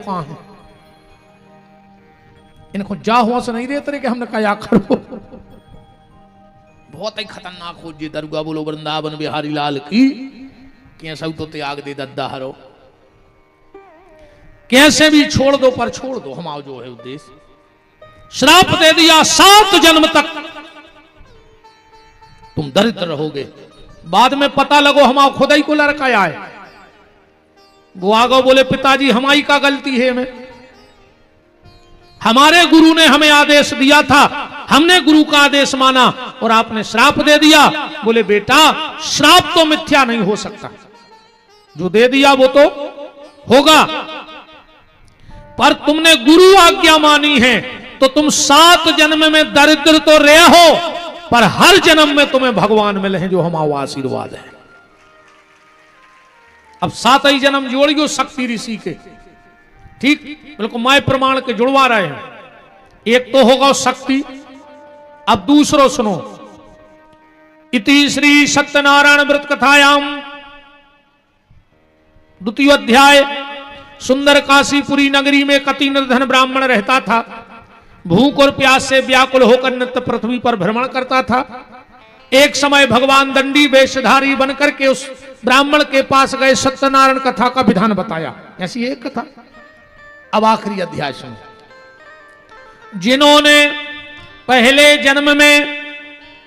कहां है, इनको जा हुआ से नहीं देते कि हमने कहा करो। बहुत ही खतरनाक हो जी दरगाह। बोलो वृंदावन बिहारी लाल की। कैसे तो त्याग दे दद्दा हरो, कैसे भी छोड़ दो, पर छोड़ दो हमारा जो है उद्देश्य। श्राप दे दिया 7 जन्म तक तुम दरिद्र रहोगे। बाद में पता लगो हमारा खुदा ही को लड़का आए, वो आगो बोले पिताजी हमारी का गलती है, में हमारे गुरु ने हमें आदेश दिया था, हमने गुरु का आदेश माना और आपने श्राप दे दिया। बोले बेटा श्राप तो मिथ्या नहीं हो सकता, जो दे दिया वो तो होगा, पर तुमने गुरु आज्ञा मानी है तो तुम 7 जन्म में दरिद्र तो रहे हो, पर हर जन्म में तुम्हें भगवान मिले हैं, जो हमारा आशीर्वाद है। अब 7 ही जन्म जोड़ियो शक्ति ऋषि के, ठीक बिल्कुल माय प्रमाण के जुड़वा रहे हैं। एक तो होगा शक्ति। अब दूसरो सुनो, इति श्री सत्यनारायण व्रत कथायाम 2 अध्याय। सुंदर काशीपुरी नगरी में कति निर्धन ब्राह्मण रहता था। भूख और प्यास से व्याकुल होकर नित्य पृथ्वी पर भ्रमण करता था। एक समय भगवान दंडी वेशधारी बनकर के उस ब्राह्मण के पास गए, सत्यनारायण कथा का विधान बताया। ऐसी एक कथा। अब आखिरी अध्याय सुनो। जिन्होंने पहले जन्म में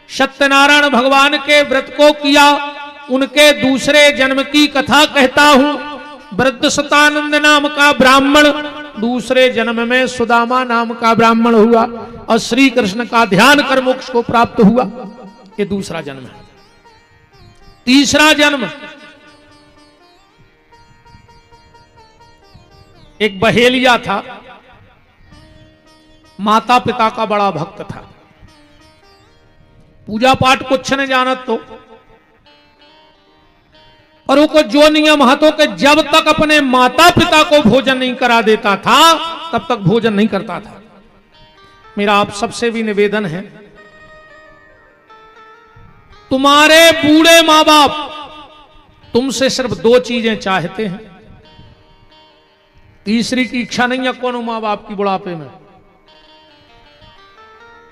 सत्यनारायण भगवान के व्रत को किया, उनके दूसरे जन्म की कथा कहता हूं। वृद्ध सतानंद नाम का ब्राह्मण दूसरे जन्म में सुदामा नाम का ब्राह्मण हुआ और श्री कृष्ण का ध्यान कर मोक्ष को प्राप्त हुआ। ये दूसरा जन्म है। तीसरा जन्म, एक बहेलिया था, माता पिता का बड़ा भक्त था, पूजा पाठ कुछ न जानत तो, और वो जो नियम हतो कि जब तक अपने माता पिता को भोजन नहीं करा देता था तब तक भोजन नहीं करता था। मेरा आप सबसे भी निवेदन है, तुम्हारे बूढ़े मां बाप तुमसे सिर्फ 2 चीजें चाहते हैं, तीसरी की इच्छा नहीं है कौन मां बाप की बुढ़ापे में।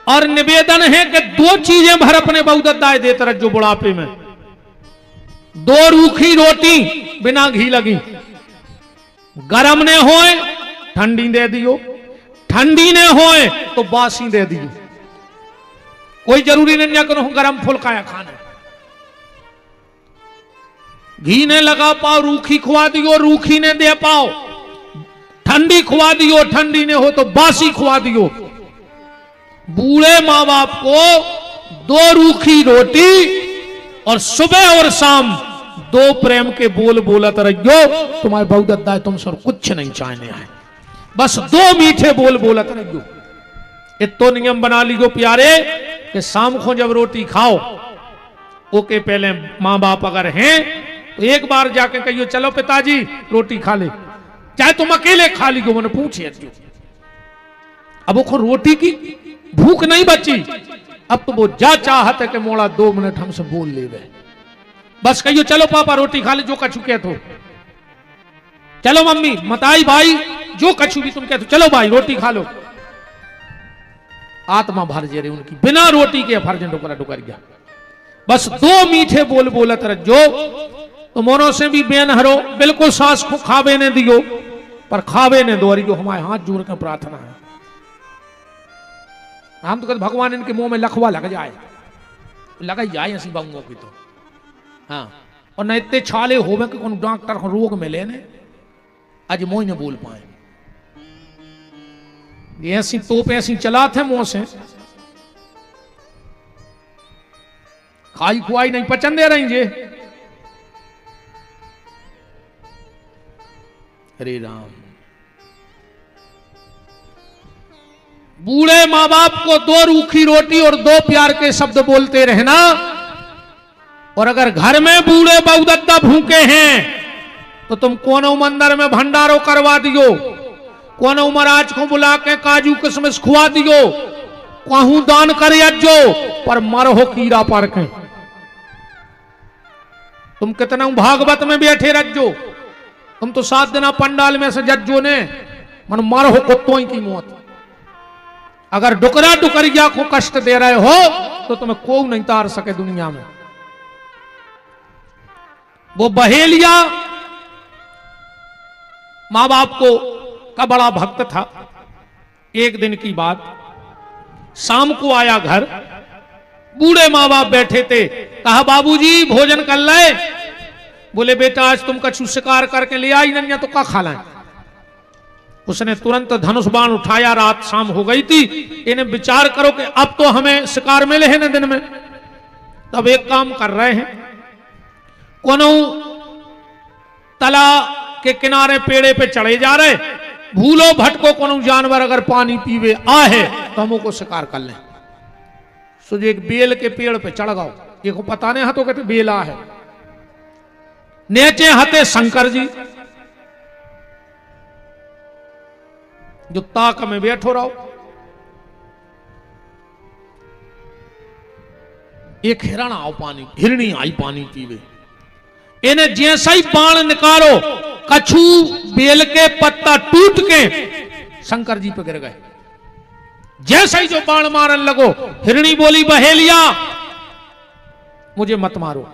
और निवेदन है कि 2 चीजें भर अपने बहुदत्ताए देते रहो बुढ़ापे में। 2 रूखी रोटी बिना घी लगी, गरम ने होए ठंडी दे दियो, ठंडी ने होए तो बासी दे दियो। कोई जरूरी नहीं करो गरम फुल्का या खाना। घी ने लगा पाओ रूखी खुआ दियो, रूखी ने दे पाओ ठंडी खुआ दियो, ठंडी ने हो तो बासी खुआ दियो। बूढ़े मां बाप को 2 रूखी रोटी और सुबह और शाम 2 प्रेम के बोल बोलत रहियो। तुम्हारे बहुदत्ता तुम सर कुछ नहीं चाहने हैं, बस 2 मीठे बोल बोलत रहियो। इतो नियम बना लियो प्यारे कि शाम को जब रोटी खाओ, ओके पहले मां बाप अगर हैं तो एक बार जाके कहियो चलो पिताजी रोटी खा ले, चाहे तुम अकेले खा लियो, मैंने पूछे। अब वो रोटी की भूख नहीं बची, अब तो वो जा चाहते कि मोड़ा 2 मिनट हमसे बोल ले गए। बस कहियो चलो पापा रोटी खा ले, जो कछु कह तो, चलो मम्मी मताई भाई जो कछु भी तुम कहते, चलो भाई रोटी खा लो। आत्मा भर जे रही उनकी, बिना रोटी के फर्ज डुकर गया। बस 2 मीठे बोल बोलत रहो तो मोनो से भी बेन हरो, बिल्कुल सांस को खावे ने दियो, पर खावे ने दो। जो हमारे हाथ जोड़ कर प्रार्थना है, हम तो कहते भगवान इनके मुंह में लखवा लग जाए, लगा जाए ऐसी बांगों की तो। हाँ, और न इतने छाले होवे कि कौन डॉक्टर को रोग मिले ने आज मोह न बोल पाए। ये ऐसी तोप ऐसी चला थे मुंह से, खाई खुआई नहीं पचन दे रही जे। हरे राम। बूढ़े मां बाप को 2 रूखी रोटी और 2 प्यार के शब्द बोलते रहना। और अगर घर में बूढ़े बहुदत्ता भूखे हैं तो तुम कोनो मंदिर में भंडारो करवा दियो, कोनो महाराज को बुला के काजू किशमिश खुआ दियो, कहूं दान कर जो, पर मरहो कीड़ा पर के। तुम कितना भागवत में बैठे रज्जो, तुम तो 7 दिन पंडाल में से जज्जो ने मन मर हो कुत्तों की मौत। अगर डुकरा डुकरिया को कष्ट दे रहे हो तो तुम्हें कोई नहीं तार सके दुनिया में। वो बहेलिया मां बाप को का बड़ा भक्त था। एक दिन की बात, शाम को आया घर, बूढ़े माँ बाप बैठे थे। कहा बाबूजी भोजन कर ले। बोले बेटा आज तुम कछु शिकार करके ले आई नहीं तो क्या खा लाए। उसने तुरंत धनुष बाण उठाया। रात शाम हो गई थी। इन्हें विचार करो कि अब तो हमें शिकार मिले हैं ना दिन में। तब एक काम कर रहे हैं, कोनो तला के किनारे पेड़े पे चढ़े जा रहे, भूलो भटको कोनो जानवर अगर पानी पीवे आहे तो हम को शिकार कर लें। सोचे एक बेल के पेड़ पे चढ़ गओ। ये को पता नहीं हाथों कहते बेला है। नीचे हते शंकर जी जो ताक में बैठो रहो। एक हिरण आओ पानी, हिरणी आई पानी पीवे। इन्हें जैसा ही बाण निकालो, कछु बेल के पत्ता टूट के शंकर जी पे गिर गए। जैसा ही जो बाण मारन लगो, हिरणी बोली बहेलिया मुझे मत मारो,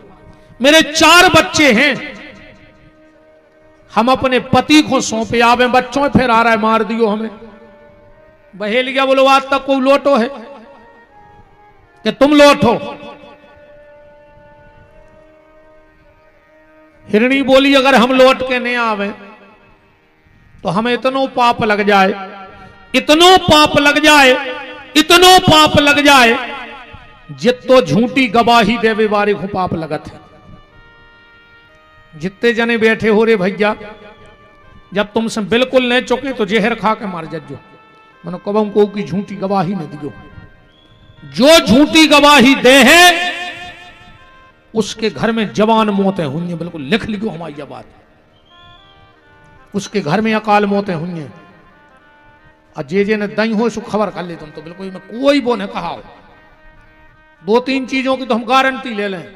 मेरे 4 बच्चे हैं, हम अपने पति को सौंपे आवे, बच्चों फिर आ रहा है मार दियो हमें। बहेलिया बोलो आज तक कोई लोटो है कि तुम लोटो। हिरणी बोली अगर हम लौट के नहीं आवे तो हमें इतनो पाप लग जाए, इतनो पाप लग जाए, इतनो पाप लग जाए जितो झूठी गवाही देवे बारे को पाप लगत है। जितने जने बैठे हो रे भैया, जब तुमसे बिल्कुल नहीं चुके तो जहर खा के मार जजो। मनो कब को की झूठी गवाही न दियो। जो झूठी गवाही दे है उसके घर में जवान मौतें हुई हैं। बिल्कुल लिख लिखो हमारी यह बात। उसके घर में अकाल मौतें हुई हैं। और जे ने दई हो सो खबर कर ले तुम तो बिल्कुल में कोई वो ने कहा हो। 2-3 चीजों की तो हम गारंटी ले लें।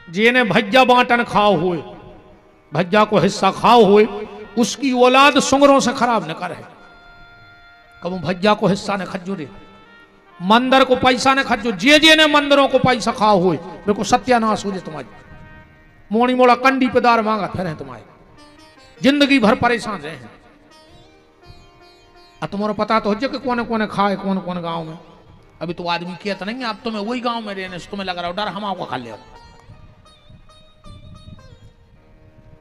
जे ने भज्जा बांटन खाओ हुए, भज्जा को हिस्सा खाओ हुए, उसकी औलाद सुंगरों से खराब न करे। कब भज्जा को हिस्सा ने खज्जो रे, मंदिर को पैसा ने खज्जो। जे ने मंदिरों को पैसा खाओ हुए बिल्कुल सत्यानाश हो जाए तुम्हारी। मोड़ी मोड़ा कंडी पेदार मांगा फिर तुम्हारे, जिंदगी भर परेशान रहे हैं। तुम्हारा पता तो हो जाए कि कौन कौन खाए कौन कौन गांव में। अभी तो आदमी कहता नहीं आप तुम्हें वही गांव में रहने से तुम्हें लग रहा हो डर हम आपको खा ले।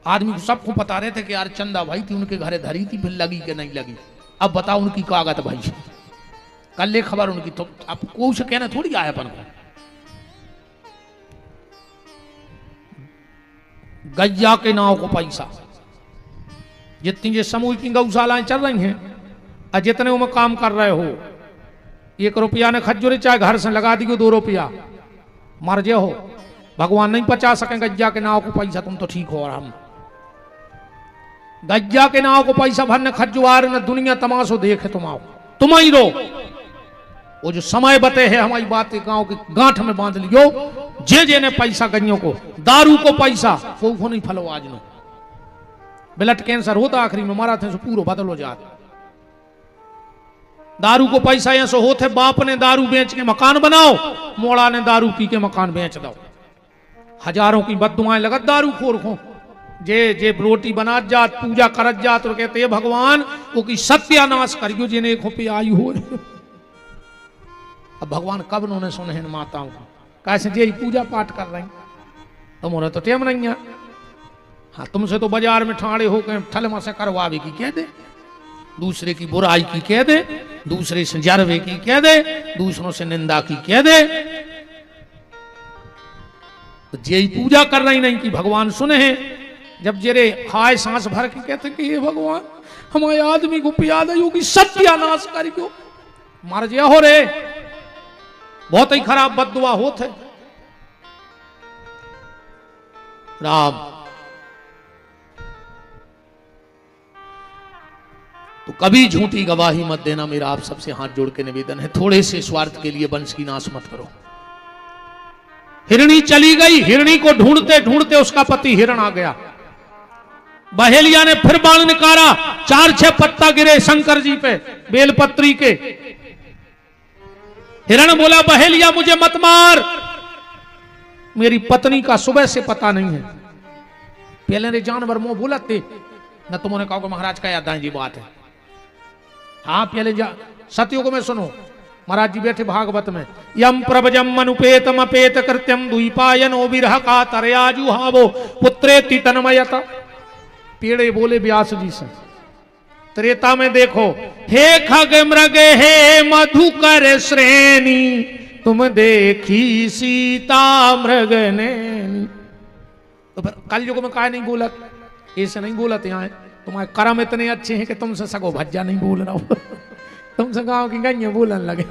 आदमी को सबको पता रहे थे कि यार चंदा भाई थी उनके घरे धरी थी, फिर लगी कि नहीं लगी। अब बताओ उनकी कागत भाई, कल ले खबर उनकी। तो आप को से कहना थोड़ी आया अपन को। गैया के नाव को पैसा, जितनी ये समूह की गौशालाएं चल रही हैं और जितने में काम कर रहे हो, 1 रुपया ने खज्जूरी चाहे घर से लगा दियो 2 रुपया मर जे हो। भगवान नहीं बचा सके गैया के नाव को पैसा। तुम तो ठीक हो। और हम गैया के नाव को पैसा भरने खज्जुआर न दुनिया तमाशो देखे तुम आओ, तुम ही रो। वो जो समय बते है हमारी बात गांव की गांठ में बांध लियो। जे ने पैसा गइयों को, दारू को पैसा वो नहीं फलो। आज नो ब्लड कैंसर होता आखिरी में मारा थे सो पूरा बदलो जात। दारू को पैसा ऐसा होते बाप ने दारू बेच के मकान बनाओ, मोड़ा ने दारू पी के मकान बेच दो। हजारों की बददुआएं लगत दारू खोर को। जे रोटी बना जात पूजा करत जात और कहते भगवान वो की सत्यानाश करियो जिन्हें एक पे आई हो। अब भगवान कब उन्होंने सुने इन माताओं को कैसे जे पूजा पाठ कर रही। तुम्हारा तो टेम नहीं है। हाँ तुमसे तो बाजार में ठाड़े होकर ठलमा से करवावे की कह दे, दूसरे की बुराई की कह दे, दूसरे से जरवे की कह दे, दूसरों से निंदा की कह दे। तो जे पूजा कर रही नहीं कि भगवान सुने हैं। जब जेरे खाए सांस भर के कहते कि ये भगवान हमारे आदमी को पिया दे योगी सत्यानाश करियो मार जिया हो रे। बहुत ही खराब बददुआ होते राम। तो कभी झूठी गवाही मत देना, मेरा आप सबसे हाथ जोड़ के निवेदन है। थोड़े से स्वार्थ के लिए वंश की नाश मत करो। हिरणी चली गई, हिरणी को ढूंढते ढूंढते उसका पति हिरण आ गया। बहेलिया ने फिर बाण निकाला, 4-6 पत्ता गिरे शंकर जी पे बेलपत्री के। हिरण बोला बहेलिया मुझे मत मार, मेरी पत्नी का सुबह से पता नहीं है। पहले ने जानवर मुंह बोलते न, तुमने कहा कि महाराज का याद जी बात है। हाँ पहले सतयुग में सुनो, महाराज जी बैठे भागवत में, यम प्रभजम मनुपेतम अपेत कृत्यम द्वीपायनो विरह का तरयाजु हावो पुत्रेति तन्मयता। पेड़े बोले व्यास जी से, त्रेता में देखो, हे खग मृग हे मधुकर श्रेणी, तुम देखी सीता मृग नैनी। तो फिर कलयुग में काय नहीं बोलत, ऐसे नहीं बोलत। यहाँ तुम्हारे कर्म इतने अच्छे हैं कि तुमसे सगो भज्जा नहीं बोल रहा हो, तुमसे गाँव की गैया बोलने लगे।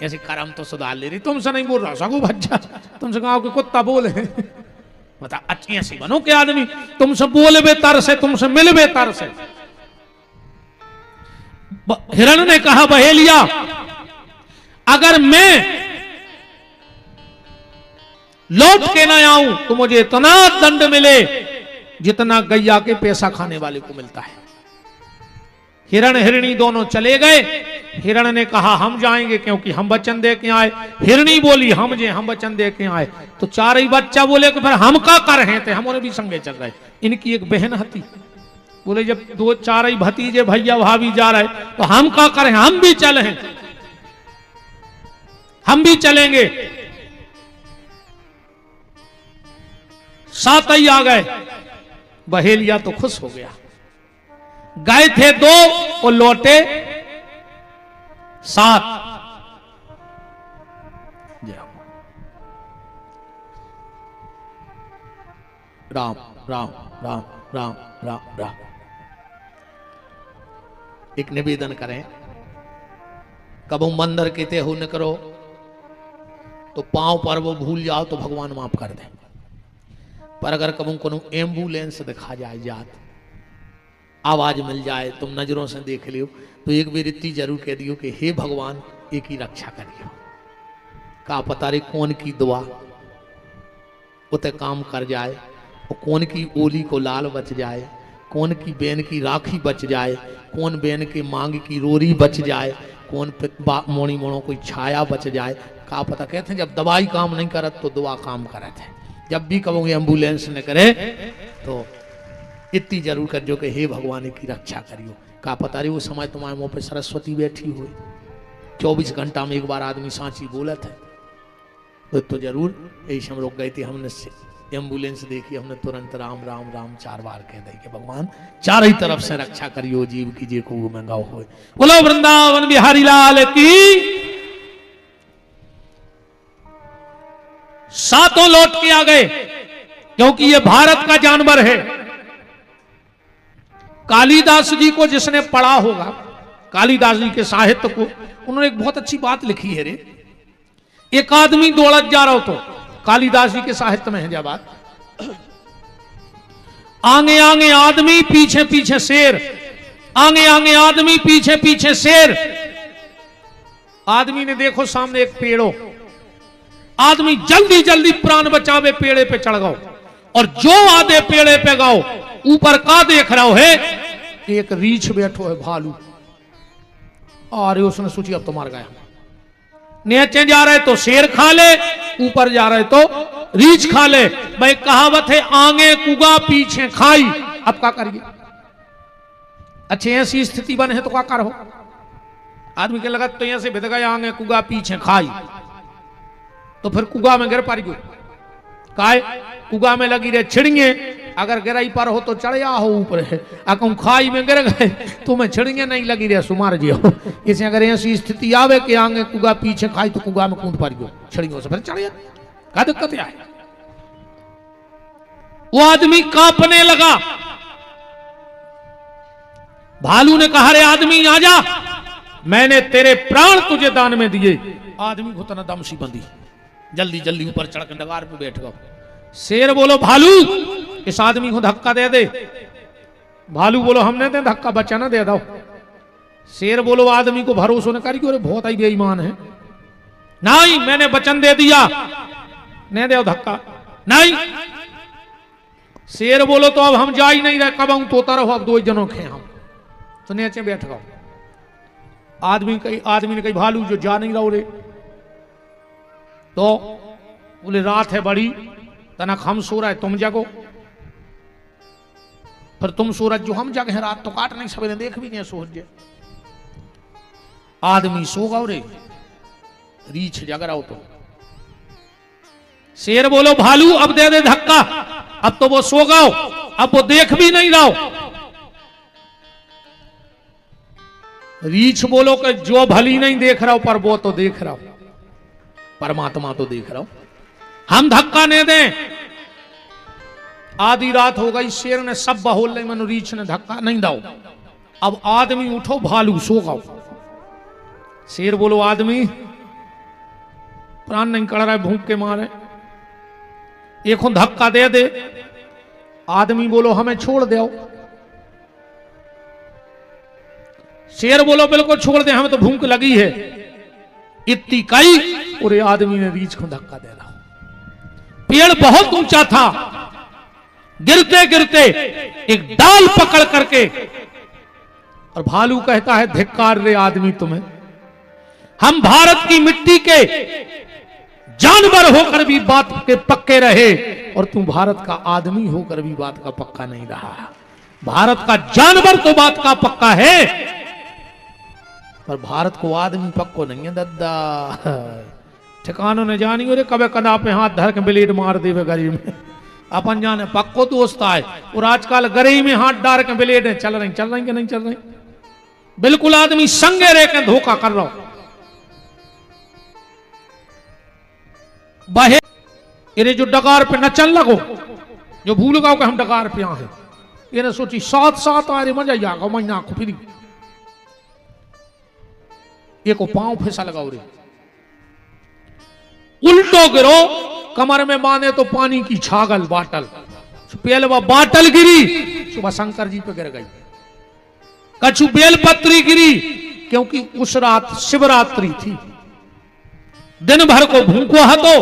ऐसे कर्म तो सुधार ले रही, तुमसे नहीं बोल रहा सगो भज्जा, तुमसे गाँव के कुत्ता बोले। बता अच्छी ऐसी बनो के आदमी, तुमसे बोले बेतर से, तुमसे मिल बेतर से। हिरण ने कहा बहेलिया अगर मैं लौट के ना आऊं तो मुझे इतना दंड मिले जितना गैया के पैसा खाने वाले को मिलता है। हिरण हिरणी दोनों चले गए। हिरण ने कहा हम जाएंगे क्योंकि हम वचन दे के आए। हिरणी बोली हम वचन दे के आए। तो चार ही बच्चा बोले कि फिर हम का कर रहे थे, हम भी संगे चल रहे। इनकी एक बहन हती, बोले जब 2-4 ही भतीजे भैया भाभी जा रहे तो हम का करें, हम भी चले हैं, हम भी चलेंगे। 7 ही आ गए। बहेलिया तो खुश हो गया। गए थे 2 और लौटे 7। राम राम राम राम राम राम। एक निवेदन करें, कबू मंदिर के ते हो न करो तो पांव पर वो भूल जाओ तो भगवान माफ कर दे। पर अगर कबू को एम्बुलेंस दिखा जाए, जात आवाज मिल जाए, तुम नजरों से देख लियो तो एक बार इतनी जरूर कह दियो कि हे भगवान एक ही रक्षा करियो। का पता रे कौन की दुआ उते काम कर जाए, और कौन की ओली को लाल बच जाए, कौन की बेन की राखी बच जाए, कौन बेन के मांग की रोरी बच जाए, कौन मोड़ी मोड़ों कोई छाया बच जाए। का पता। कहते हैं जब दवाई काम नहीं करत तो दुआ काम करत है। जब भी कहोगे एम्बुलेंस न करे तो इतनी जरूर कर जो कि हे भगवान की रक्षा करियो। का पता रे वो समय तुम्हारे मुंह पे सरस्वती बैठी हुई, 24 घंटा में एक बार आदमी सांची बोलत है। तो जरूर यही हम रुक गए थे। हमने एम्बुलेंस देखी, हमने तुरंत राम राम राम 4 बार कह दी कि भगवान चार ही तरफ से रक्षा करियो, जीव की जे को में गाओ हो। बोलो वृंदावन बिहारी लाल की। 7 लौट के आ गए क्योंकि ये भारत का जानवर है। कालिदास जी को जिसने पढ़ा होगा, कालिदास जी के साहित्य को, उन्होंने एक बहुत अच्छी बात लिखी है रे। एक आदमी दौड़त जा रहा हो तो कालिदास जी के साहित्य में है जब बात, आगे आगे आदमी पीछे पीछे शेर, आगे आगे आदमी पीछे पीछे शेर। आदमी ने देखो सामने एक पेड़ो, आदमी जल्दी जल्दी प्राण बचावे पेड़े पे चढ़ गओ, और जो आधे पेड़े पे गाओ ऊपर का देख रहा है, एक रीछ बैठो है भालू। अरे उसने सोची अब तो मार गया। नीचे जा रहे तो शेर खा ले, ऊपर जा रहे तो रीछ खा ले। भाई कहावत है आगे कुगा पीछे खाई। अब क्या करिए? अच्छे ऐसी स्थिति बने है तो क्या करो? आदमी के लगा तो ऐसे भिद गया आगे कुगा पीछे खाई, तो फिर कुगा में गिर पा रही। काय कुगा में लगी रहे छिड़िए, अगर गिराई पर हो तो चढ़िया हो ऊपर है, अगर खाई में गिर गए तो मैं छिड़िए नहीं लगी रहे सुमार जी हो। इसे अगर ऐसी स्थिति आवे कि आगे कुगा पीछे खाई तो कुगा में कूद पारियो, छिड़ियों से फिर चढ़िया। क्या दिक्कत है? वो आदमी कांपने लगा। भालू ने कहा रे आदमी आजा, मैंने तेरे प्राण तुझे दान में दिए। आदमी को तना दम सी बंदी, जल्दी जल्दी ऊपर चढ़ के डगार पे बैठ गया। शेर बोलो भालू इस आदमी को धक्का दे दे। भालू बोलो हमने दे धक्का, बच्चा ना दे दो। शेर बोलो आदमी को भरोसा न करी, अरे बहुत ही बेईमान है। नहीं मैंने वचन दे दिया, नहीं दे धक्का नहीं। शेर बोलो तो अब हम जा ही नहीं रहे, कब आऊं तोता रहो, अब 2 जनों खे हम तो नीचे बैठ गओ। आदमी ने कही भालू जो जा नहीं रहो रे, तो बोले रात है बड़ी, तनक हम सो रहा है तुम जगो, फिर तुम सूरज जो हम जग हैं, रात तो काट नहीं, सवेरे देख भी नहीं सूरज। आदमी सो गओ रे, रीछ जग रहा हो तो शेर बोलो भालू अब दे दे धक्का, अब तो वो सो गओ, अब वो देख भी नहीं रहा। रीछ बोलो कि जो भली नहीं देख रहा हो पर वो तो देख रहा हो, परमात्मा तो देख रहा हो, हम धक्का नहीं दें। आधी रात हो गई, शेर ने सब बहोल नहीं, मनु रीछ ने धक्का नहीं दाओ। अब आदमी उठो, भालू सो गओ। शेर बोलो आदमी प्राण नहीं कड़ रहा है भूख के मारे, एक धक्का दे दे। आदमी बोलो हमें छोड़ दो। शेर बोलो बिल्कुल छोड़ दे, हमें तो भूख लगी है। इतनी कई और आदमी ने रीछ को धक्का दे रहा। पेड़ बहुत ऊंचा था, गिरते गिरते एक डाल पकड़ करके, और भालू कहता है धिक्कार रे आदमी तुम्हें, हम भारत की मिट्टी के जानवर होकर भी बात के पक्के रहे, और तू भारत का आदमी होकर भी बात का पक्का नहीं रहा। भारत का जानवर तो बात का पक्का है, पर भारत को आदमी पक्को नहीं है दद्दा। ठिकानों ने जानी और कबे कदा पे हाथ धर के ब्लेड मार देवे गरीब में, अपन जाने पक्को दोस्त आए, और आजकल गरी में हाथ डाल के ब्लेड चल रही कि नहीं चल रही, बिल्कुल आदमी संगे रह के धोखा कर रहा। बहे ये जो डगार पे नचन लगो, जो भूल गओ कि हम डगार पे हैं, ये ने सोची साथ साथ आ रे मजा आगा महीना को फिर ये को पांव फिसल गओ रे, उल्टो गिरो, कमर में बांधे तो पानी की छागल बाटल, पेलवा बाटल गिरी, सुबह शंकर जी पे गिर गई। कछु बेलपत्री गिरी, क्योंकि उस रात शिवरात्रि थी, दिन भर को भूखो हतो।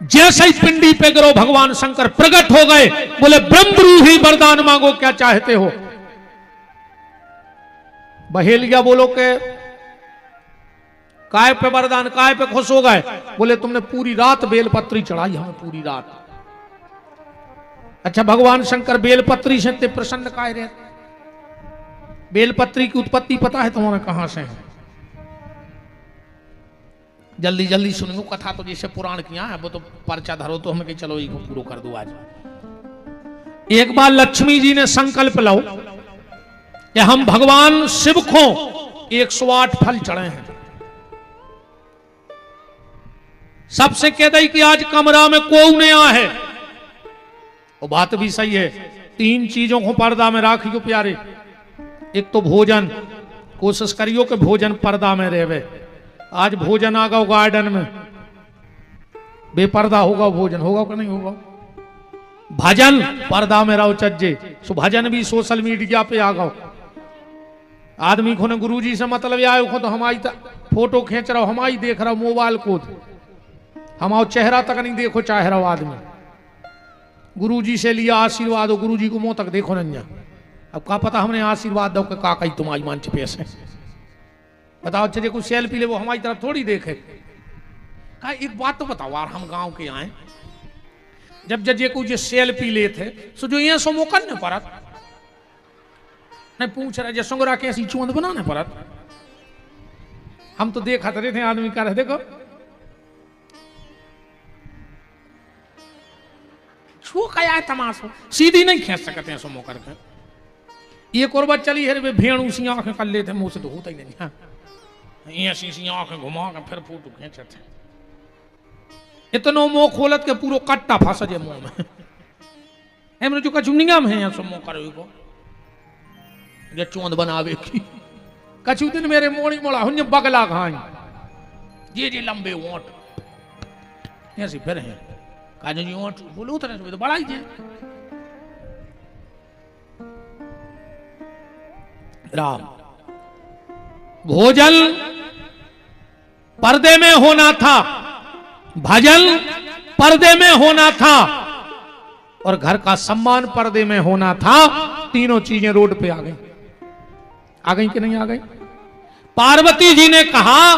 जैसे ही पिंडी पे गिरो भगवान शंकर प्रकट हो गए, बोले ब्रह्मरूही वरदान मांगो क्या चाहते हो। बहेलिया बोलो के काय पे वरदान, काय पे खुश हो गए, बोले तुमने पूरी रात बेलपत्री चढ़ाई हमें, पूरी रात। अच्छा भगवान शंकर बेलपत्री से प्रसन्न काय रहे, बेलपत्री की उत्पत्ति पता है तुम्हें कहां से है? जल्दी जल्दी सुनियो कथा, तो जैसे पुराण किया है वो तो पर्चा धरो, तो हमें चलो इसको पूरा कर दो आज। एक बार लक्ष्मी जी ने संकल्प लो कि हम भगवान शिव को 108 फल चढ़े हैं, सबसे कह दई कि आज कमरा में कोई नहीं आ है। वो बात भी सही है, 3 चीजों को पर्दा में राखियो प्यारे। एक तो भोजन, कोशिश करियो कि भोजन पर्दा में रहे। आज भोजन आ गओ गार्डन में, बेपर्दा होगा भोजन, होगा कि नहीं होगा। भजन पर्दा में रहो चज्जे, सो भजन भी सोशल मीडिया पे आ गओ। आदमी को ने गुरुजी से मतलब आयो को तो हमारी फोटो खींच रहा हो, हमारी देख रहा हो मोबाइल को, हमारा चेहरा तक नहीं देखो चाह रहा हो आदमी। गुरुजी से लिया आशीर्वाद हो, गुरुजी को मुंह तक देखो नहीं। अब का पता हमने आशीर्वाद दो का कही तुम्हारी मंच पे से बताओ, चलिए कुछ सेल्फी ले, वो हमारी तरफ थोड़ी देखे। कहा एक बात तो बताओ यार, हम गांव के आए, जब जजे कुछ सेल्फी ले थे, सो जो ये सो मौका न परत नहीं पूछ रहे, जसोंगरा के ऐसी चुंद बनाने परत। हम तो देखा रहे थे आदमी कर रहे, देखो छू क्या है तमाशो, सीधी नहीं खींच सकते हैं सोमो करके। एक और बात चली है, भेड़ सी आंखें कर लेते, मुंह से तो होता ही नहीं। हाँ सी आंखें घुमा के फिर फोटो खींचे थे, इतनो मुंह खोलत के पूरा कट्टा फंस जाए मुंह में। हमने जो कचुनिया में है सोमो करो को ये चोंद बनावे की। कछु दिन मेरे मोड़ी मोड़ा हुन बगला खाई, ये लंबे ओंठ ऐसे फिर हैं काजू जी ओंठ बोलो उतरे तो बड़ा ही है। राम भोजन पर्दे में होना था, भजन पर्दे में होना था, और घर का सम्मान पर्दे में होना था, तीनों चीजें रोड पे आ गई कि नहीं आ गई? पार्वती जी ने कहा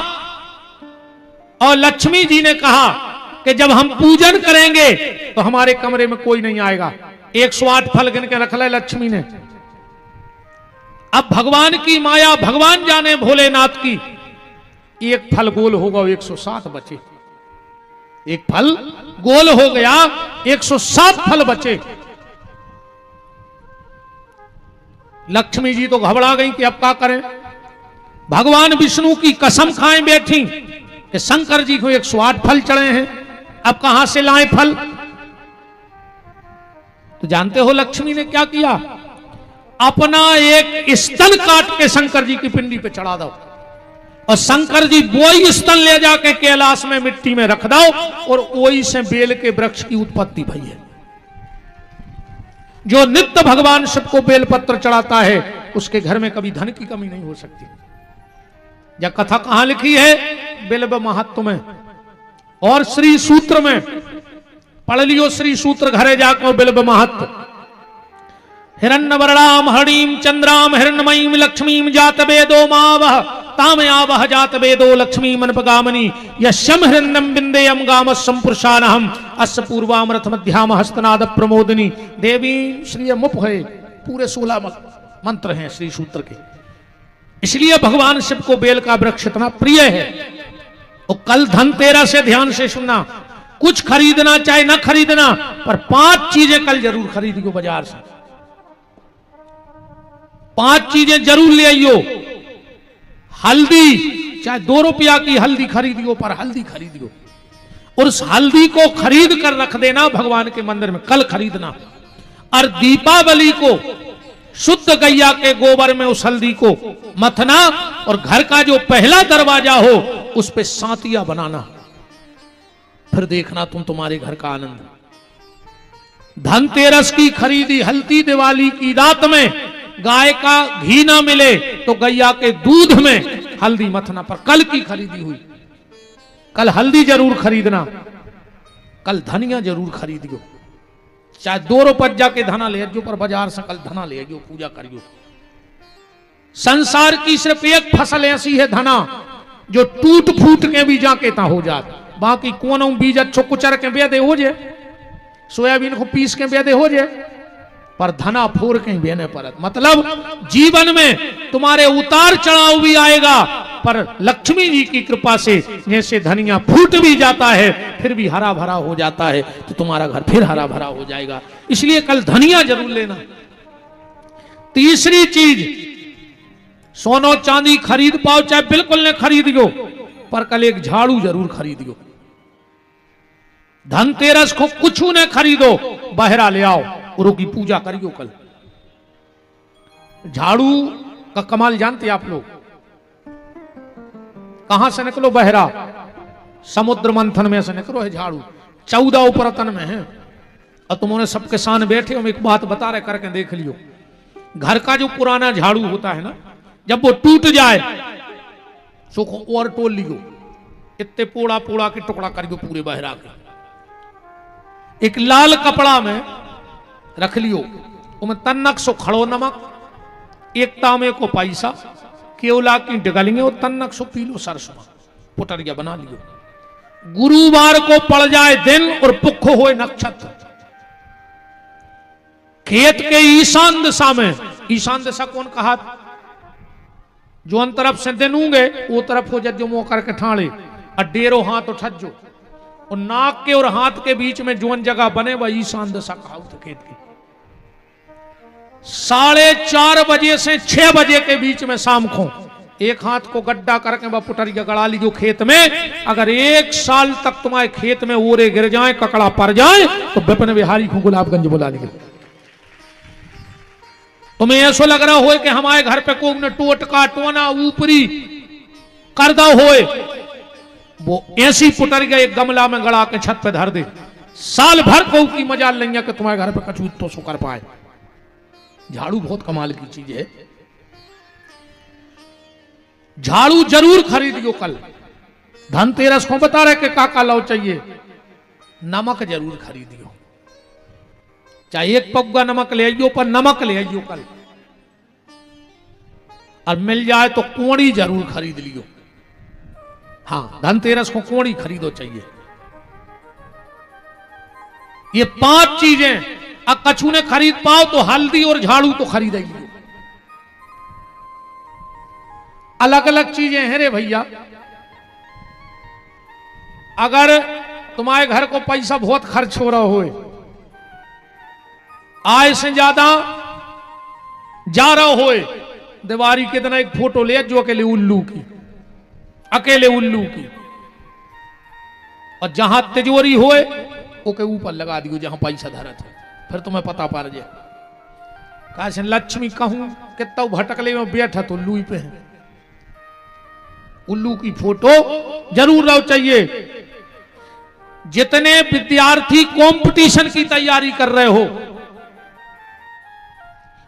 और लक्ष्मी जी ने कहा कि जब हम पूजन करेंगे तो हमारे कमरे में कोई नहीं आएगा। 108 फल गिन के रख ले लक्ष्मी ने। अब भगवान की माया, भगवान जाने भोलेनाथ की, एक फल गोल होगा, 107 बचे। एक फल गोल हो गया, 107 फल बचे। लक्ष्मी जी तो घबरा गई कि अब क्या करें। भगवान विष्णु की कसम खाएं बैठी कि शंकर जी को 108 फल चढ़े हैं, अब कहां से लाएं फल। तो जानते हो लक्ष्मी ने क्या किया? अपना एक स्तन काट के शंकर जी की पिंडी पे चढ़ा दो और शंकर जी वही स्तन ले जाके कैलाश में मिट्टी में रख दो और वही से बेल के वृक्ष की उत्पत्ति भई है। जो नित्य भगवान शिव को बेलपत्र चढ़ाता है उसके घर में कभी धन की कमी नहीं हो सकती। यह कथा कहां लिखी है? बिल्व महत्व में और श्री सूत्र में पढ़ लियो। श्री सूत्र घरे जाकर बिल्व महत्व। हिरण्यवर्णाम हरिणीम चंद्राम हिरण्यमयीम लक्ष्मीम जात वेदो मावह तामयावह जात वेदो लक्ष्मी मनपगामनी यशम हिरण्यम बिंदेयम गाम संपुरुषानहम अस्य पूर्वामृत मध्याम हस्तनाद प्रमोदिनी देवी श्री मुप है। पूरे 16 मंत्र हैं श्री सूत्र के। इसलिए भगवान शिव को बेल का वृक्ष इतना प्रिय है। और कल धनतेरस से ध्यान से सुनना, कुछ खरीदना चाहे ना खरीदना, पर 5 चीजें कल जरूर खरीदियो बाजार से। 5 चीजें जरूर ले आइयो। हल्दी, चाहे 2 रुपया की हल्दी खरीदियो, पर हल्दी खरीदियो और उस हल्दी को खरीद कर रख देना भगवान के मंदिर में, कल खरीदना। और दीपावली को शुद्ध गैया के गोबर में उस हल्दी को मथना और घर का जो पहला दरवाजा हो उस पे सांतिया बनाना। फिर देखना तुम्हारे घर का आनंद। धनतेरस की खरीदी हल्दी दिवाली की रात में गाय का घी ना मिले तो गैया के दूध में हल्दी मथना, पर कल की खरीदी हुई। कल हल्दी जरूर खरीदना, कल धनिया जरूर खरीदियो। चाहे 2 रुपया जाके धना ले जो, पर बाजार से कल धना ले जो, पूजा करियो। संसार की सिर्फ एक फसल ऐसी है धना जो टूट फूट के भी जाके ता हो जात। बाकी कोनो बीज अच्छो कुचर के बेदे हो जाए, सोयाबीन को पीस के बेदे हो जाए, पर धना फोर के बेने परत। मतलब जीवन में तुम्हारे उतार चढ़ाव भी आएगा, पर लक्ष्मी जी की कृपा से जैसे धनिया फूट भी जाता है फिर भी हरा भरा हो जाता है, तो तुम्हारा घर फिर हरा भरा हो जाएगा। इसलिए कल धनिया जरूर लेना। तीसरी चीज, सोनो चांदी खरीद पाओ चाहे बिल्कुल न खरीदियो, पर कल एक झाड़ू जरूर खरीदियो। धनतेरस को कुछ न खरीदो, बहरा ले आओ, गुरु की पूजा करियो। कल झाड़ू का कमाल जानते आप लोग? कहां से निकलो बहरा? समुद्र मंथन में से निकलो है झाड़ू। 14 उपरतन में है। और तुमने सबके सामने बैठे हम एक बात बता रहे, करके देख लियो। घर का जो पुराना झाड़ू होता है ना, जब वो टूट जाए सो और टोल लियो, इतने पोड़ा पोड़ा के टुकड़ा करियो पूरे बहरा के। एक लाल कपड़ा में रख लियो, उनमें तन्नक सो खड़ो नमक, एक तांबे को पैसा, केवला की डगलिए और तन्नक सो पीलो सरसों, पुटरिया बना लियो। गुरुवार को पड़ जाए दिन और पुख होए नक्षत्र, खेत के ईशान दिशा में, ईशान दिशा कौन कहा? जो अन तरफ से दिन होंगे वो तरफ हो जजो मुंह करके ठाणे और डेरो हाथ उठजो, और नाक के और हाथ के बीच में जोन जगह बने वह ईशान दिशा कहा खेत की। 4:30 बजे से 6 बजे के बीच में शाम को एक हाथ को गड्ढा करके वह पुटरिया गड़ा लीजिए खेत में। अगर 1 साल तक तुम्हारे खेत में ओरे गिर जाए, ककड़ा पड़ जाए, तो विपिन बिहारी को गुलाबगंज बुला लेंगे। तुम्हें ऐसा लग रहा हो कि हमारे घर पे कोई ने टोटका टोना ऊपरी करदा होए, वो ऐसी पुटरिया एक गमला में गड़ा के छत पे धर दे, साल भर को की मजाल लेंगे कि तुम्हारे घर पे कछू तो सो कर पाए। झाड़ू बहुत कमाल की चीज है। झाड़ू जरूर खरीदियो कल। धनतेरस को बता रहे कि काका लाओ चाहिए, नमक जरूर खरीदियो। चाहे एक पग्गा नमक ले आइयो, पर नमक ले आइयो कल। और मिल जाए तो कोड़ी जरूर खरीद लियो। हाँ, धनतेरस को कोड़ी खरीदो चाहिए। ये 5 चीजें कछु ने खरीद पाओ तो हल्दी और झाड़ू तो खरीद लियो। अलग अलग चीजें हैं रे भैया। अगर तुम्हारे घर को पैसा बहुत खर्च हो रहा हो, आय से ज्यादा जा रहा हो, दिवाली के दिन एक फोटो ले जो अकेले उल्लू की, अकेले उल्लू की, और जहां तिजोरी होए ओके ऊपर लगा दियो जहां पैसा धरत है, फिर तुम्हें पता पड़ जाए। कहा लक्ष्मी कहूं कितना भटकले में बैठा तो उल्लू पे है। उल्लू की फोटो जरूर रहो चाहिए। जितने विद्यार्थी कंपटीशन की तैयारी कर रहे हो,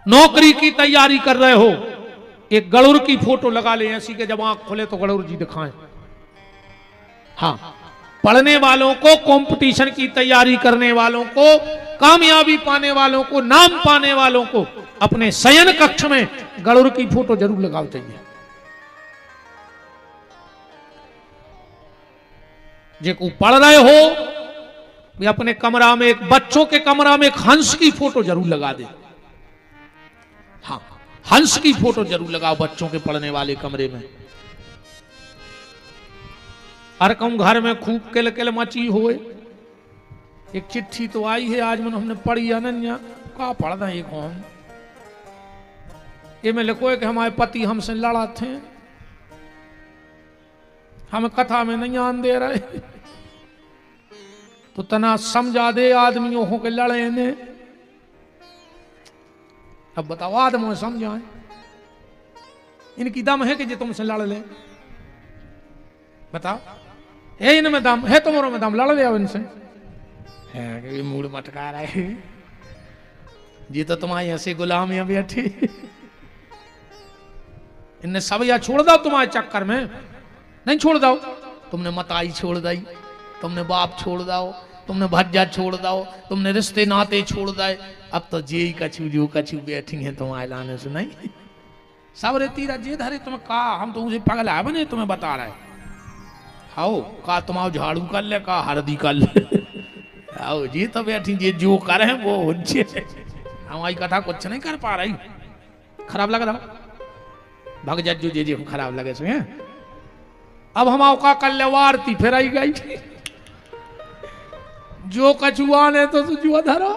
नौकरी की तैयारी कर रहे हो, एक गरुड़ की फोटो लगा ले ऐसी के जब आंख खोले तो गरुड़ जी दिखाएं। हाँ, पढ़ने वालों को, कंपटीशन की तैयारी करने वालों को, कामयाबी पाने वालों को, नाम पाने वालों को अपने शयन कक्ष में गरुड़ की फोटो जरूर लगाओ चाहिए। जो पढ़ रहे हो वे अपने कमरा में, एक बच्चों के कमरा में एक हंस की फोटो जरूर लगा दे। हाँ, हंस की फोटो जरूर लगाओ बच्चों के पढ़ने वाले कमरे में। हर कम घर में खूब किलकिल मची होए। एक चिट्ठी तो आई है आज मन हमने पढ़ी अनन्या का पढ़ना है कौन, ये में लिखो है कि हमारे पति हमसे लड़ा थे, हमें कथा में नहीं आन दे रहे, तो तना समझा दे आदमियों को के लड़े ने। अब बताओ आदमी समझाए, इनकी दम है कि जो तुमसे लड़ ले? बताओ, है इनमें दम है? तुम्हारों में दम, लड़ ले अब इनसे। है मूड मटका रहे जी, तो तुम्हारी ऐसे गुलाम है बैठी, इनने सब या छोड़ दो तुम्हारे चक्कर में। नहीं छोड़ दो, तुमने मताई छोड़ दी, तुमने बाप छोड़ दो, तुमने भज्जा छोड़ दो, तुमने रिश्ते नाते छोड़ दे। अब तो जे कछु जो कछु बैठी है तुम्हारे लाने से नहीं, सब रेती जे धरे तुम्हें कहा, हम तो उसे पगल है बने तुम्हें बता रहे। आओ का तुम्हारा झाड़ू कर ले, का हरदी कर ले, आओ जी तो बैठी जे जो करे वो हमारी कथा कुछ नहीं कर पा रही। खराब लग रहा भग जा जो जे खराब लगे सो। अब हम आओ का कर ले वारती फिर आई गई जो कछुआ ने तो जुआ धरो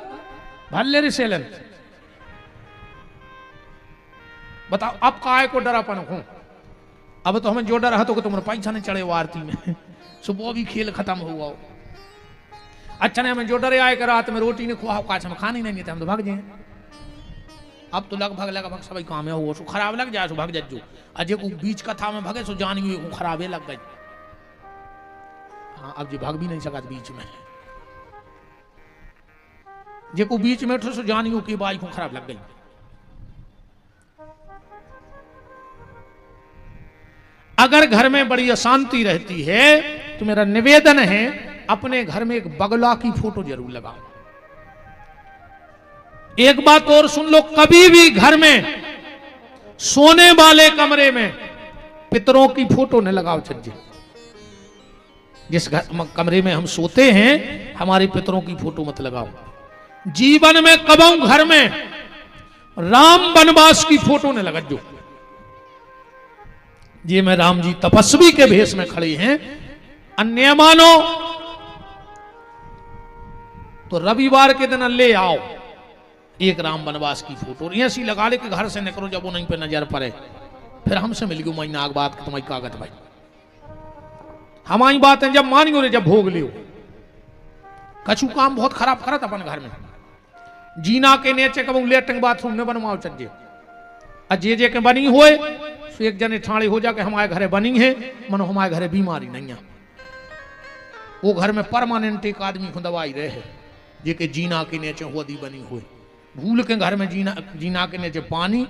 भले रिसेलन। बताओ अब काय को डरापन हूं? अब तो हमें जो डर है तो तुम्हारे पैसा नहीं चढ़े वो आरती में, सुबह भी खेल खत्म हुआ। अच्छा ने हमें जो डरे आए कि रात में रोटी नहीं खुआ काश हम खानी नहीं थे, हम तो भाग जाए। अब तो लगभग सभी काम है वो सो खराब लग जाए सो भाग जज्जू। अजय को बीच कथा में भगे सो जान गई को खराबे लग गई। हाँ, अब जो भाग भी नहीं सका बीच में, जे को बीच में उठो सो जान गई की बाई को खराब लग गई। अगर घर में बड़ी अशांति रहती है तो मेरा निवेदन है अपने घर में एक बगला की फोटो जरूर लगाओ। एक बात और सुन लो, कभी भी घर में सोने वाले कमरे में पितरों की फोटो न लगाओ छज्जे। जिस कमरे में हम सोते हैं हमारे पितरों की फोटो मत लगाओ। जीवन में कबहू घर में राम वनवास की फोटो न लगाओ। ये में राम जी तपस्वी के भेष में खड़े हैं, अन्य मानो तो रविवार के दिन ले आओ एक राम वनवास की फोटो ऐसी लगा ले कि घर से निकलो जब वो नहीं पे नजर पड़े। फिर हमसे मिल गई महीना आग बात तुम्हारी कागज भाई, हमारी बात है जब मानियो रे जब भोग लियो। कछु काम बहुत खराब करत अपन घर में, जीना के नीचे कब लेटरिंग बाथरूम ने बनवाओ चज्जे अजे जे के बनी होए सो एक जने ठाणे हो जाके हमारे घरे बनी है, मनो हमारे घरे बीमारी नहीं है। वो घर में परमानेंट एक आदमी को दवाई रहे है जे के जीना के नीचे होदी बनी हुई। भूल के घर में जीना के नीचे पानी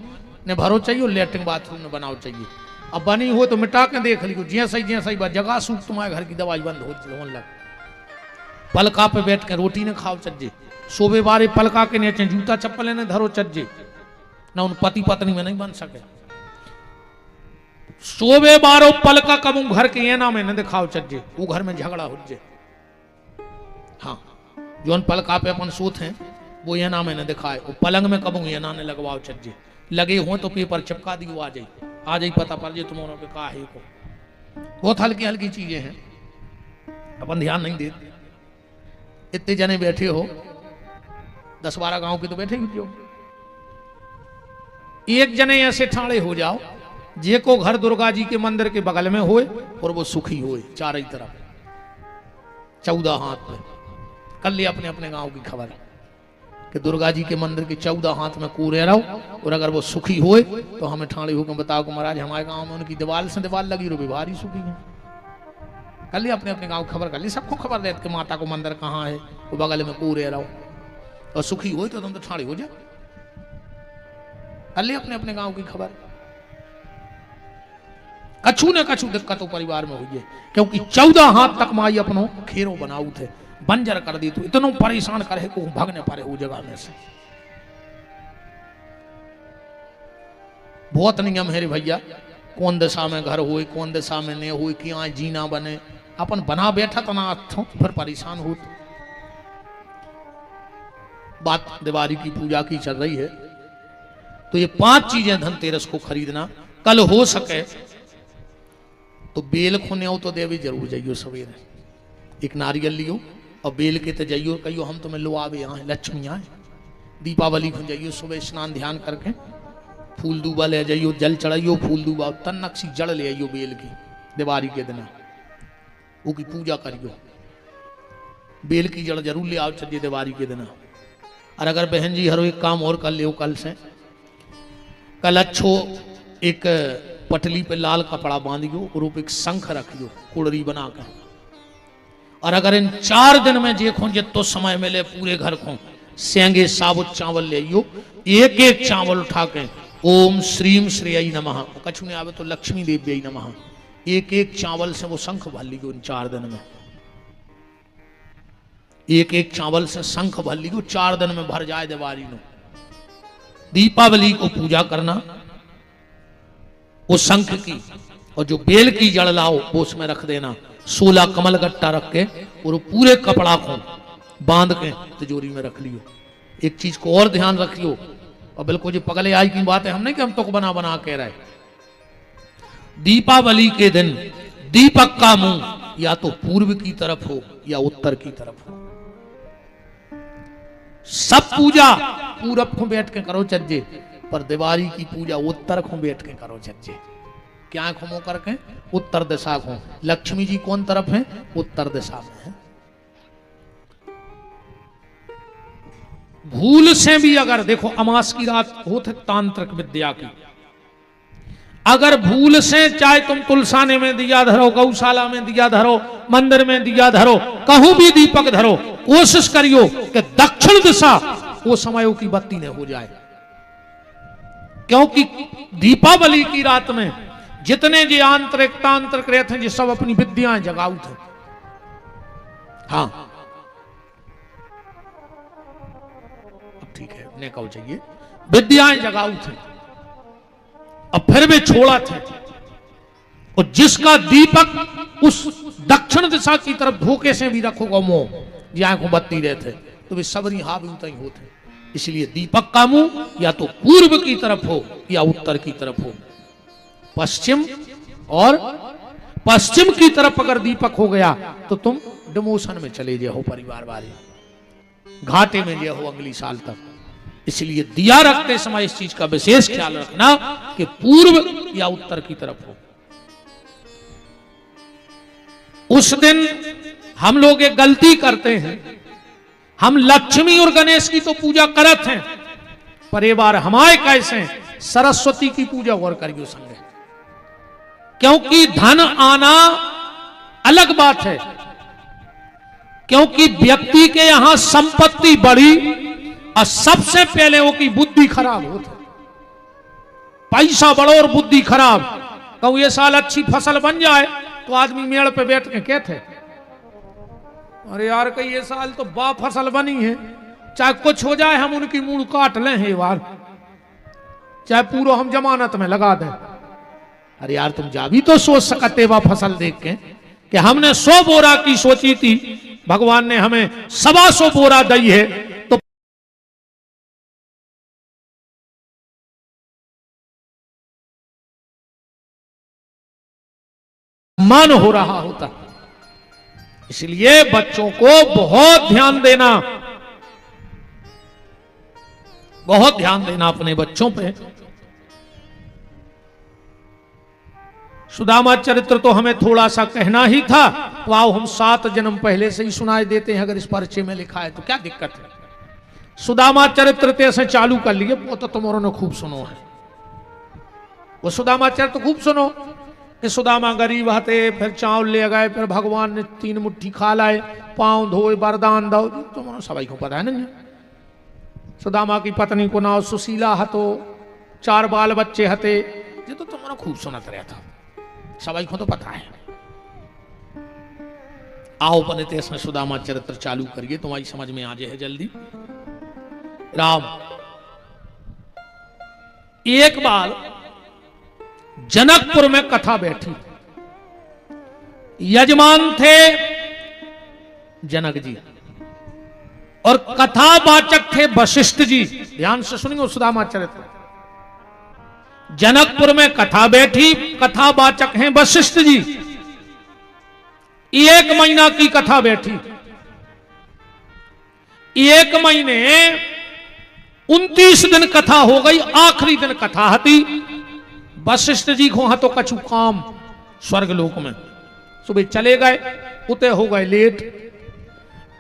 ने भरो चाहिए, लेटरिंग बाथरूम ने बनाओ चाहिए। अब बनी हो तो मिटा के देख लियो जैसा सही बात जगह सूख तुम्हारे घर की दवाई बंद होने लग। पलका पे बैठ के रोटी ने खाओ चज्जे, शोभे बारे पलका के नीचे जूता चप्पल ने धरो चज्जे ना उन पति पत्नी में नहीं बन सके। शोभे बारो पलका कबू घर के ये ना में न दिखाओ चज्जे, वो घर में झगड़ा हो जे। हाँ जो पलका पे अपन सोत हैं वो ये ना में न दिखाए, वो पलंग में कबू ये ना ने लगवाओ चज्जे। लगे हो तो पेपर चिपका दियो, आ जाई पता पड़ जाए तुम्हारा पे कहा है को। बहुत हल्की हल्की चीजें हैं, अपन ध्यान नहीं देते। इतने जने बैठे हो 10-12 गांव के तो बैठे ही हो, एक जने ऐसे ठाणे हो जाओ जे को घर दुर्गा जी के मंदिर के बगल में होए और वो सुखी होए चारों तरफ 14 हाथ में। कर लिया अपने अपने गांव की खबर कि दुर्गा जी के मंदिर के 14 हाथ में कूरे रहो, और अगर वो सुखी होए तो हमें ठाणे होकर बताओ कि महाराज हमारे गांव में उनकी दीवार से दीवार लगी रो भारी सुखी है। कर लिया अपने अपने गांव खबर, कर ली सबको खबर रहती कि माता को मंदिर कहाँ है, वो बगल में कूरे रहो और सुखी हो तो तुम तो ठाणे हो जाओ। कर लिया अपने अपने गांव की खबर। कछु न कछु दिक्कतों परिवार में हुई है, क्योंकि 14 हाथ तक माई अपनो खेरो बनाऊ थे, बंजर कर दी, तो इतना परेशान करे को भगने पारे वो जगह में से। बहुत नियम है रे भैया, कौन दिशा में घर हुई कौन दिशा में नहीं हुई, क्या जीना बने, अपन बना बैठा तना फिर परेशान हो। बात दिवाली की पूजा की चल रही है, तो ये 5 चीजें धनतेरस को खरीदना। कल हो सके तो बेल खोने हो तो देवी जरूर जाइयो सवेरे, एक नारियल लियो और बेल के तो जाइयो, कहियो हम तुम्हें लो आवे यहाँ लक्ष्मी आए। दीपावली को जाइयो सुबह स्नान ध्यान करके फूल दूबा ले जाइयो, जल चढ़ाइयो, फूल दूबा तन नक्सी जड़ ले आइयो बेल की, दिवाली के दिन वो की पूजा करियो। बेल की जड़ जरूर ले आओ चलिए दिवाली के दिन। और अगर बहन जी हर एक काम और कर लियो कल से, कल अच्छो एक पटली पे लाल कपड़ा बांधियो और एक शंख रखियो कुड़री बना कर। और अगर इन 4 दिन में देखो जितो समय मिले पूरे घर को सेंगे साबुत चावल ले आइयो, एक एक चावल उठा के ओम श्रीम श्रेय नमः, कछु नहीं आवे तो लक्ष्मी देवी नमः, एक एक चावल से वो शंख भर लियो। इन 4 दिन में एक एक चावल से शंख भर लियो, 4 दिन में भर जाए दिवाली नो। दीपावली को पूजा करना वो शंख की, और जो बेल की जड़ लाओ वो उसमें रख देना, 16 कमल गट्टा रख के और पूरे कपड़ा को बांध के तिजोरी में रख लियो। एक चीज को और ध्यान रखियो, और बिल्कुल जो पगले आई की बात है, हम नहीं कि हम तो बना बना कह रहे। दीपावली के दिन दीपक का मुंह या तो पूर्व की तरफ हो या उत्तर की तरफ हो। सब पूजा पूरब को बैठ के करो चज्जे, पर दिवाली की पूजा उत्तर को बैठ के करो चज्जे। क्या घूमो करके उत्तर दिशा को। लक्ष्मी जी कौन तरफ है? उत्तर दिशा में है। भूल से भी अगर देखो अमास की रात होते तांत्रिक विद्या की, अगर भूल से चाहे तुम तुलसाने में दिया धरो, गौशाला में दिया धरो, मंदिर में दिया धरो, कहूं भी दीपक धरो, कोशिश करियो कि दक्षिण दिशा वो समयों की बत्ती न हो जाए। क्योंकि दीपावली की रात में जितने जे आंतरिक तांत्रिक रहते हैं, सब अपनी विद्याएं जगाऊ थे। हाँ अब ठीक है, ने कहो चाहिए विद्याएं जगाऊ थे, अब फिर भी छोड़ा थे। और जिसका दीपक उस दक्षिण दिशा की तरफ धोखे से भी रखोगा मुंह, जहां को बत्ती रहते तो वे सबरी हावी उतई होते। इसलिए दीपक का मुंह या तो पूर्व की तरफ हो या उत्तर की तरफ हो। पश्चिम और पश्चिम की तरफ अगर दीपक हो गया तो तुम डिमोशन में चले जाओ, परिवार वाले घाटे में जाओ अगली साल तक। इसलिए दिया रखते समय इस चीज का विशेष ख्याल रखना कि पूर्व या उत्तर की तरफ हो। उस दिन हम लोग एक गलती करते हैं, हम लक्ष्मी और गणेश की तो पूजा करत हैं, पर ये बार हमारे कैसे सरस्वती की पूजा और करियो संगे। क्योंकि धन आना अलग बात है, क्योंकि व्यक्ति के यहां संपत्ति बढ़ी और सबसे पहले वो की बुद्धि खराब होती। पैसा बढ़ो और बुद्धि खराब। कहूं ये साल अच्छी फसल बन जाए तो आदमी मेड़ पे बैठ के कहते, अरे यार कहीं ये साल तो बा फसल बनी है, चाहे कुछ हो जाए हम उनकी मूड़ काट लें है बार, चाहे पूरा हम जमानत में लगा दें। अरे यार तुम जा भी तो सोच सकते वा फसल देख के कि हमने 100 बोरा की सोची थी, भगवान ने हमें 125 बोरा दी है, तो मन हो रहा होता। इसलिए बच्चों को बहुत ध्यान देना, बहुत ध्यान देना अपने बच्चों पे। सुदामा चरित्र तो हमें थोड़ा सा कहना ही था, तो आओ हम 7 जन्म पहले से ही सुनाए देते हैं, अगर इस पर्चे में लिखा है तो क्या दिक्कत है। सुदामा चरित्र से चालू कर लिए, वो तो तुम्हारों ने खूब सुनो है, वो सुदामा चरित्र खूब सुनो कि सुदामा गरीब हते, फिर चावल ले गए, फिर भगवान ने 3 मुट्ठी खा लाए, पांव धोए, वरदान दो, तुम्हारा सभी को पता है ना। सुदामा की पत्नी को नाम सुशीला हतो, 4 बाल बच्चे हते, ये तो तुम्हारा खूब सुनत रहा था, सभी को तो पता है। आओ बने इसमें सुदामा चरित्र चालू करिए, तुम्हारी समझ में आ जाए जल्दी। राम एक बार जनकपुर में कथा बैठी, यजमान थे जनक जी और कथावाचक थे वशिष्ठ जी। ध्यान से सुनिए सुदामा चरित्र। जनकपुर में कथा बैठी, कथावाचक हैं वशिष्ठ जी। 1 महीना की कथा बैठी, 1 महीने 29 दिन कथा हो गई, आखिरी दिन कथा हती। वशिष्ठ जी को हाथों कछु काम स्वर्ग लोक में, सुबह चले गए, उते हो गए लेट।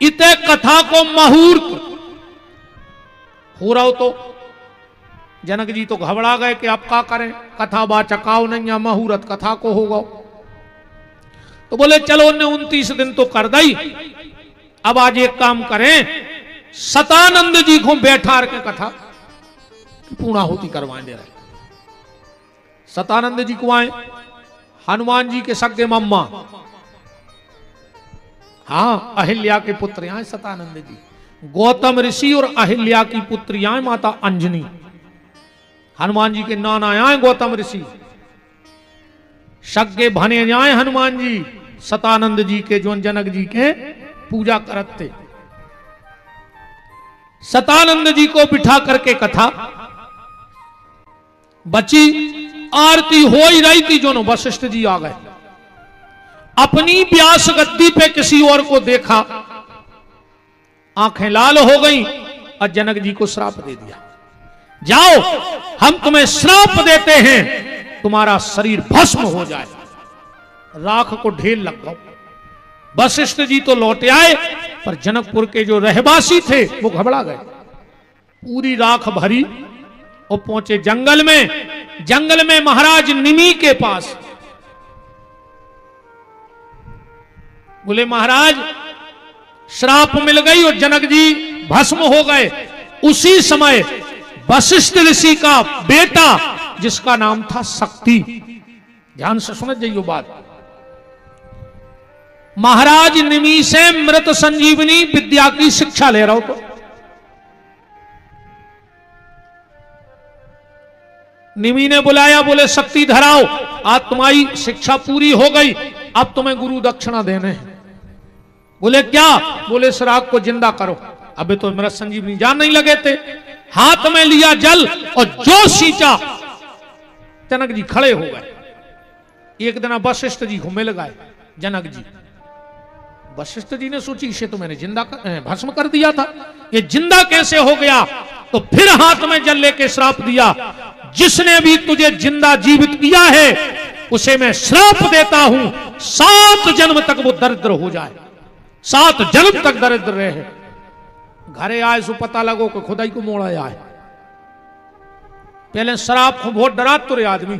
इते कथा को मुहूर्त हो रहा हो तो जनक जी तो घबरा गए कि अब क्या करें, कथा वाचकाओ नहीं या मुहूर्त कथा को होगा। तो बोले चलो उन्हें 29 दिन तो कर दी, अब आज एक काम करें, सतानंद जी को बैठा के कथा पूर्णाहुति करवाएं दे रहे। सतानंद जी को आए, हनुमान जी के सगे मम्मा, हाँ अहिल्या के पुत्र आए सतानंद जी। गौतम ऋषि और अहिल्या की पुत्री आए माता अंजनी। हनुमान जी के नाना आए गौतम ऋषि, सगे भने आए हनुमान जी सतानंद जी के, जो जनक जी के पूजा करते। सतानंद जी को बिठा करके कथा बची, आरती हो ही रही थी, जो वशिष्ठ जी आ गए। अपनी व्यास गद्दी पे किसी और को देखा, आंखें लाल हो गई और जनक जी को श्राप दे दिया, जाओ हम तुम्हें श्राप देते हैं, तुम्हारा शरीर भस्म हो जाए, राख को ढेर लग गया। वशिष्ठ जी तो लौटे आए, पर जनकपुर के जो रहवासी थे वो घबरा गए। पूरी राख भरी और पहुंचे जंगल में। जंगल में महाराज निमि के पास बोले महाराज श्राप मिल गई और जनक जी भस्म हो गए। उसी समय वशिष्ठ ऋषि का बेटा जिसका नाम था शक्ति, ध्यान से समझ जाइए बात, महाराज निमि से मृत संजीवनी विद्या की शिक्षा ले रहा हो। तो निमि ने बुलाया, बोले शक्ति धराओ, आज तुम्हारी शिक्षा पूरी हो गई, अब तुम्हें गुरु दक्षिणा देने हैं। बोले क्या? बोले श्राप को जिंदा करो। अबे तो मृत संजीवनी जान नहीं लगे थे। हाथ में लिया जल और जो सींचा, जनक जी खड़े हो गए। एक दिन वशिष्ठ जी को मिल गए जनक जी। वशिष्ठ जी ने सोची इसे तो मैंने जिंदा भस्म कर दिया था, ये जिंदा कैसे हो गया? तो फिर हाथ में जल लेके श्राप दिया, जिसने भी तुझे जिंदा जीवित किया है उसे मैं श्राप देता हूं, 7 जन्म तक वो दरिद्र हो जाए, 7 जन्म तक दरिद्र रहे। घरे आए सो पता लगो कि खुदाई को मोड़ा आए। पहले शराब को बहुत डरात तो रे आदमी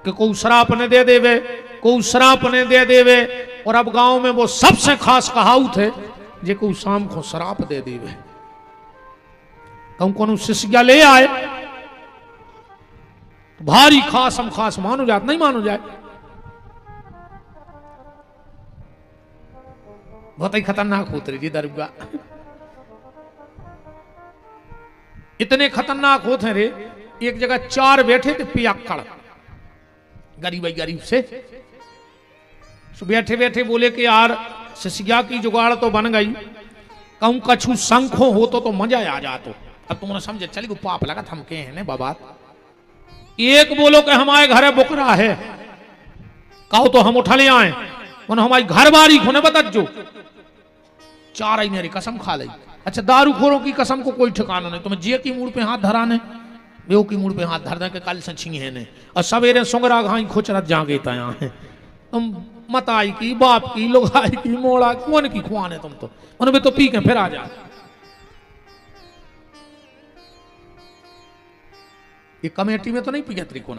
कि कोई शराब ने दे देवे, कोई शराब ने दे देवे। और अब गांव में वो सबसे खास कहावत है, जे कोई शाम को शराब दे देवे। कहूं कौन शिष्या ले आए भारी खास हम खास मानो जात नहीं मानो जाए। बहुत ही खतरनाक होती जी दरगाह। इतने खतरनाक होते हैं रे। एक जगह 4 बैठे थे पियक्कड़, गरीब से बैठे बैठे बोले कि यार शिष्या की जुगाड़ तो बन गई, कहूं कछु शंखो हो तो मजा आ जातो। अब तुमने समझे चली को पाप लगा थमके हैं बाबा। एक बोलो कि हमारे घरे बुकरा है, कहो तो हम उठा ले आए, हमारी घर बारी खोने बता जो 4 आई मेरी कसम खा ली। अच्छा दारू खोरों की कसम को कोई ठिकाना नहीं, तुम्हें जे की मूड पे हाथ धराने बेव की मूड पे हाथ धर दे के कल सची है ने, और सवेरे सुंगरा घाई खोचरत जागे तया है। तुम मताई की बाप की लुगाई की मोड़ा कौन की खुआने तुम तो उन्हें भी तो पी के फिर आ जा। ये कमेटी में तो नहीं पिया त्रिकोण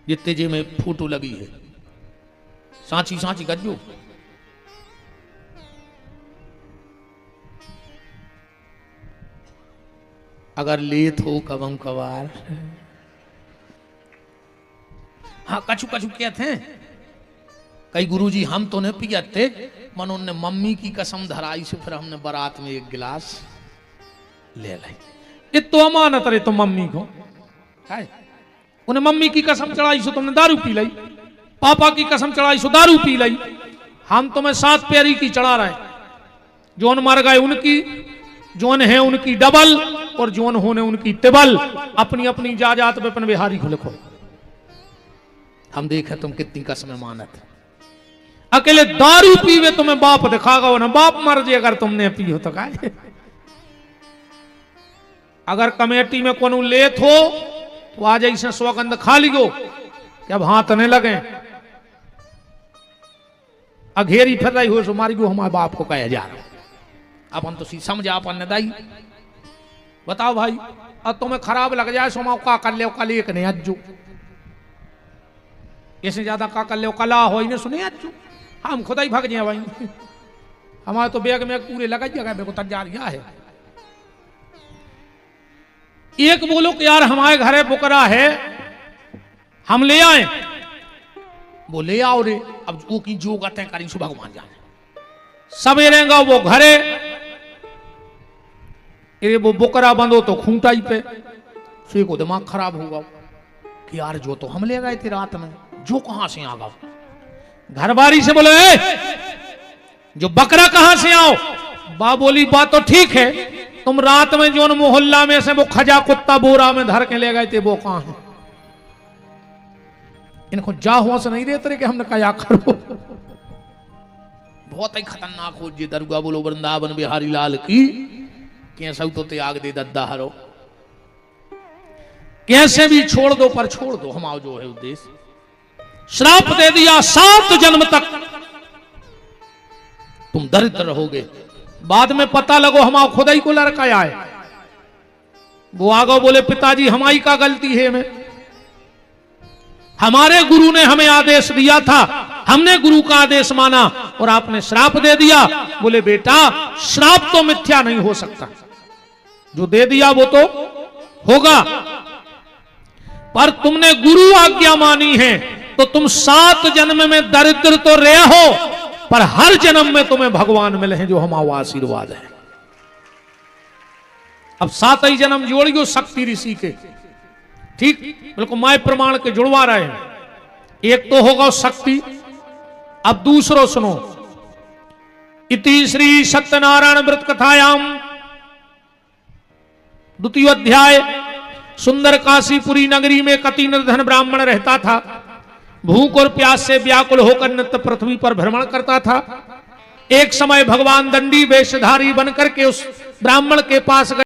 जितने जे में फोटो लगी है सांची सांची गज्जो। अगर लेत हो कबम कबार, हाँ कछु कछु कहते हैं कई गुरुजी हम तो नहीं पियाते, मनो ने मम्मी की कसम धराई से फिर हमने बारात में 1 गिलास ले लाई। ये तो अमानत रहे तो मम्मी को है, उन्हें मम्मी की कसम चढ़ाई सो तुमने दारू पी लाई, पापा की कसम चढ़ाई सो दारू पी लाई। हम तुम्हें 7 प्यारी की चढ़ा रहे, जोन मर गए उनकी, जोन है उनकी डबल, और जोन होने उनकी टिबल। अपनी अपनी जाजात में अपन बिहारी को लिखो, हम देखे तुम कितनी कसमें मानत। अकेले दारू पीवे तुम्हें बाप दिखागा ना, बाप मर जाए अगर तुमने पियो तो काय। अगर कमेटी में कोनो लेत हो तो आज ऐसे सौगंध खा लियो कि अब हाथ नहीं लगे, अघेरी फिर रही हो सो मारी गो हमारे बाप को कहे जा रहा। अपन तो समझा अपन ने दाई बताओ भाई, अब तुम्हें खराब लग जाए सो का कर ले कल एक नहीं अज्जू, इससे ज्यादा का कर ले कला हो ही नहीं सुने अज्जू, हम खुदा ही भाग जाए भाई। हमारे तो बैग में पूरे लगा जगह मेरे को तैयारियां है। एक बोलो कि यार हमारे घरे बुकरा है हम ले आए, वो ले आओ रे। अब वो की जो कहते हैं करी सो भगवान जाने, सवेरे गा वो घरे, ये वो बुकरा बंदो तो खूंटाई पे, से को दिमाग खराब होगा कि यार जो तो हम ले गए थे रात में, जो कहां से आ गया। घरबारी से बोले जो बकरा कहां से आओ, बा बोली बात तो ठीक है, तुम रात में जो मोहल्ला में से वो खजा कुत्ता बोरा में धर के ले गए थे वो कहां है। इनको जा हुआ से नहीं देते कि हमने कहा करो। बहुत ही खतरनाक हो जी दरगाह बोलो वृंदावन बिहारी लाल की, कैसे तो त्याग दे दद्दा हरो, कैसे भी छोड़ दो पर छोड़ दो, हम आओ जो है उद्देश्य। श्राप दे दिया 7 जन्म तक तुम दरिद्र रहोगे, बाद में पता लगो हम खुद ही को लड़का आए, वो आगो बोले पिताजी हमारी का गलती है, में हमारे गुरु ने हमें आदेश दिया था, हमने गुरु का आदेश माना और आपने श्राप दे दिया। बोले बेटा श्राप तो मिथ्या नहीं हो सकता, जो दे दिया वो तो होगा, पर तुमने गुरु आज्ञा मानी है तो तुम 7 जन्म में दरिद्र तो रहे हो, पर हर जन्म में तुम्हें भगवान मिले हैं जो हमारा आशीर्वाद है। अब 7 ही जन्म जोड़ियो शक्ति ऋषि के, ठीक बिल्कुल माय प्रमाण के जुड़वा रहे हैं। एक तो होगा शक्ति, अब दूसरो सुनो। इति श्री सत्यनारायण व्रत कथायाम 2 अध्याय। सुंदर काशीपुरी नगरी में कति निर्धन ब्राह्मण रहता था, भूख और प्यास से व्याकुल होकर नित्य पृथ्वी पर भ्रमण करता था। एक समय भगवान दंडी वेशधारी बनकर के उस ब्राह्मण के पास गए।